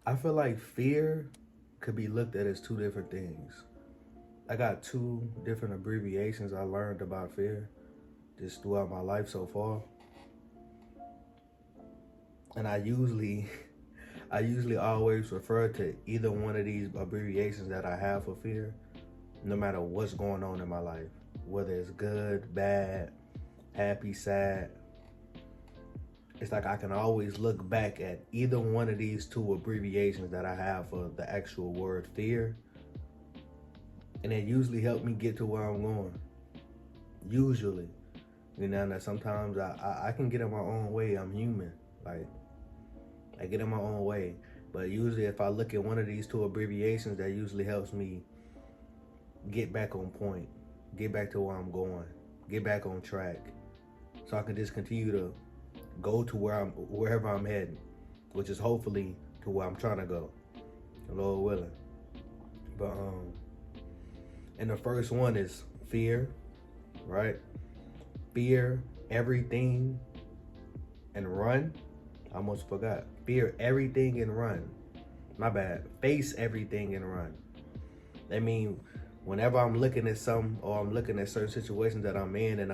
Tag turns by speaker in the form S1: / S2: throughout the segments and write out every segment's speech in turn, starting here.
S1: I feel like fear could be looked at as two different things. I got two different abbreviations I learned about fear just throughout my life so far. And I usually always refer to either one of these abbreviations that I have for fear, no matter what's going on in my life, whether it's good, bad, happy, sad. It's like I can always look back at either one of these two abbreviations that I have for the actual word fear, and it usually helped me get to where I'm going. Usually, that sometimes I can get in my own way. I'm human. Like, I get in my own way. But usually if I look at one of these two abbreviations, that usually helps me get back on point, get back to where I'm going, get back on track. So I can just continue to go to wherever I'm heading, which is hopefully to where I'm trying to go. Lord willing. But and the first one is fear, right? Fear everything and run. I almost forgot. Fear everything and run. My bad. Face everything and run. I mean, whenever I'm looking at something or I'm looking at certain situations that I'm in and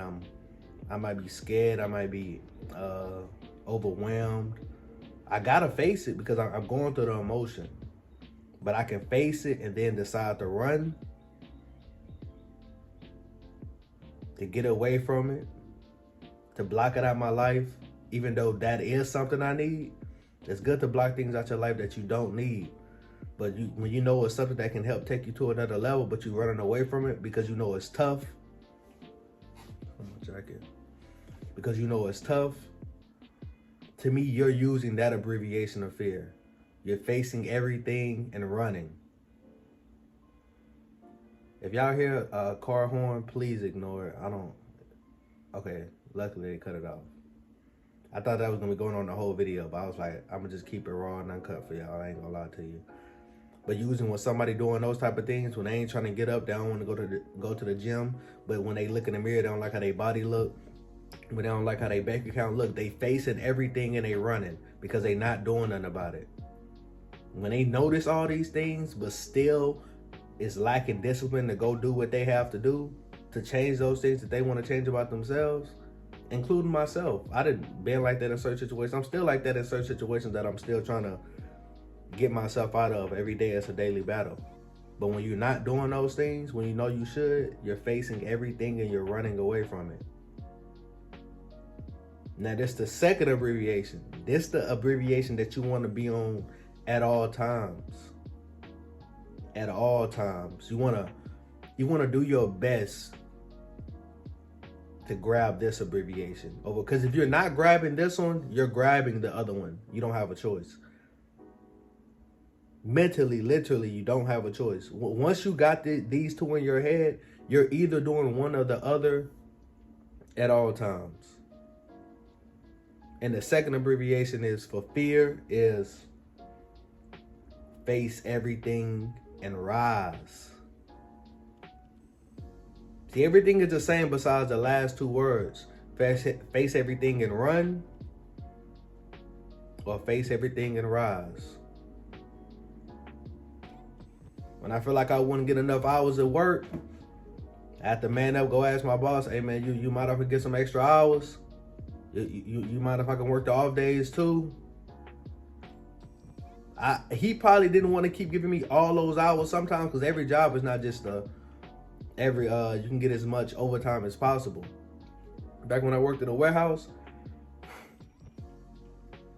S1: I might be scared, I might be overwhelmed. I gotta face it because I'm going through the emotion. But I can face it and then decide to run, to get away from it, to block it out of my life, even though that is something I need. It's good to block things out your life that you don't need. But when you know it's something that can help take you to another level, but you're running away from it because you know it's tough. Because you know it's tough. To me, you're using that abbreviation of fear. You're facing everything and running. If y'all hear a car horn, please ignore it. Okay, luckily they cut it off. I thought that was gonna be going on the whole video, but I was like, I'm gonna just keep it raw and uncut for y'all. I ain't gonna lie to you. But using when somebody doing those type of things, when they ain't trying to get up, they don't want to go to the gym. But when they look in the mirror, they don't like how their body look. But they don't like how their bank account look. They facing everything and they running because they not doing nothing about it. When they notice all these things, but still is lacking discipline to go do what they have to do to change those things that they want to change about themselves, including myself. I didn't been like that in certain situations. I'm still like that in certain situations that I'm still trying to get myself out of. Every day it's a daily battle. But when you're not doing those things, when you know you should, you're facing everything and you're running away from it. Now, this the second abbreviation. This the abbreviation that you want to be on at all times. At all times. You want to do your best to grab this abbreviation over, because if you're not grabbing this one, you're grabbing the other one. You don't have a choice. Mentally, literally, you don't have a choice. Once you got these two in your head, you're either doing one or the other at all times. And the second abbreviation is for fear is face everything and rise. See, everything is the same besides the last two words. Face everything and run, or face everything and rise. When I feel like I wouldn't get enough hours at work, I have to man up, go ask my boss, hey man, you mind if I get some extra hours? You mind if I can work the off days too? He probably didn't want to keep giving me all those hours sometimes, because every job is not just you can get as much overtime as possible. Back when I worked at a warehouse,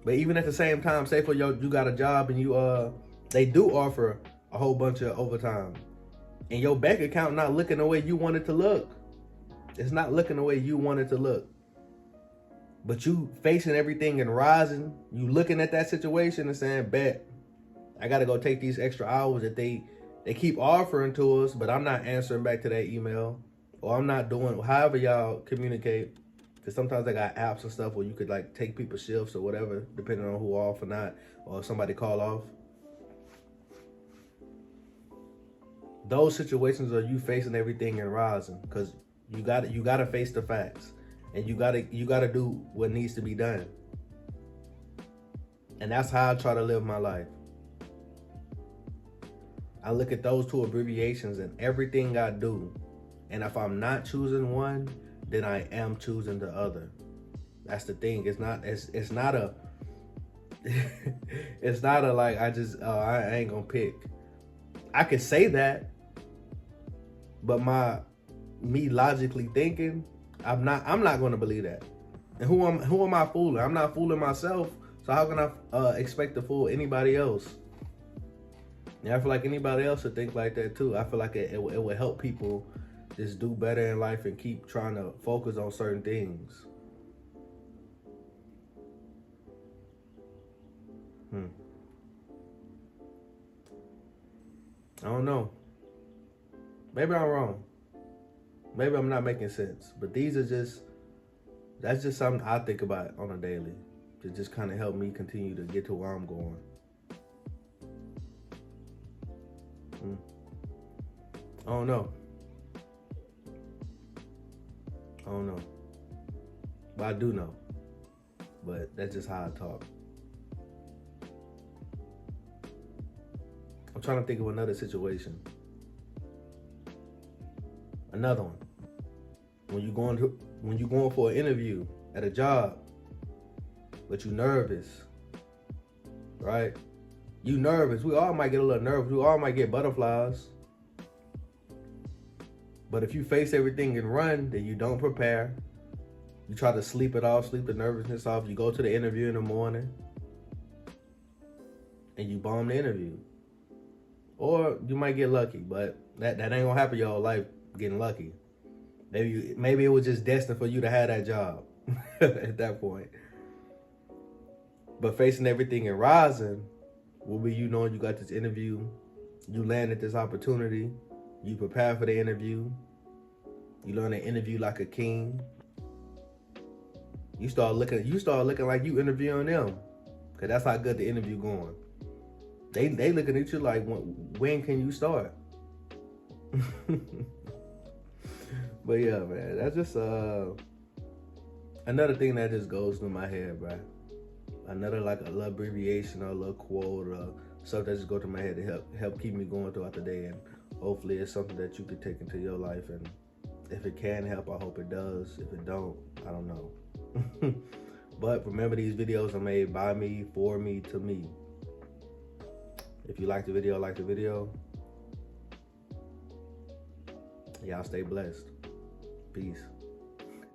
S1: but even at the same time, say for you got a job and they do offer a whole bunch of overtime, and your bank account not looking the way you want it to look. It's not looking the way you want it to look. But you facing everything and rising, you looking at that situation and saying, bet, I gotta go take these extra hours that they keep offering to us, but I'm not answering back to that email, or I'm not doing however y'all communicate. Because sometimes they got apps and stuff where you could like take people's shifts or whatever, depending on who off or not, or if somebody call off. Those situations are you facing everything and rising, because you gotta face the facts, and you gotta do what needs to be done. And that's how I try to live my life. I look at those two abbreviations and everything I do. And if I'm not choosing one, then I am choosing the other. That's the thing. It's not a it's not a like I ain't gonna pick. I could say that, but me logically thinking, I'm not gonna believe that. And who am I fooling? I'm not fooling myself. So how can I expect to fool anybody else? And I feel like anybody else would think like that too. I feel like it would help people just do better in life and keep trying to focus on certain things. I don't know. Maybe I'm wrong. Maybe I'm not making sense. But that's just something I think about on a daily. To just kind of help me continue to get to where I'm going. I don't know. But I do know. But that's just how I talk. I'm trying to think of another situation. Another one. When you're going for an interview at a job, but you nervous, right? You nervous. We all might get a little nervous. We all might get butterflies. But if you face everything and run, then you don't prepare. You try to sleep it off, sleep the nervousness off. You go to the interview in the morning and you bomb the interview. Or you might get lucky, but that ain't gonna happen your whole life getting lucky. Maybe it was just destined for you to have that job at that point. But facing everything and rising will be you knowing you got this interview, you landed this opportunity, you prepare for the interview, you learn to interview like a king. You start looking like you interviewing them, cause that's how good the interview going. They looking at you like, when can you start? But yeah, man, that's just another thing that just goes through my head, bro. Another like a little abbreviation or a little quote or stuff that just go to my head to help keep me going throughout the day, and hopefully it's something that you can take into your life. And if it can help, I hope it does. If it don't, I don't know. But remember, these videos are made by me, for me, to me. If you like the video, y'all stay blessed. Peace.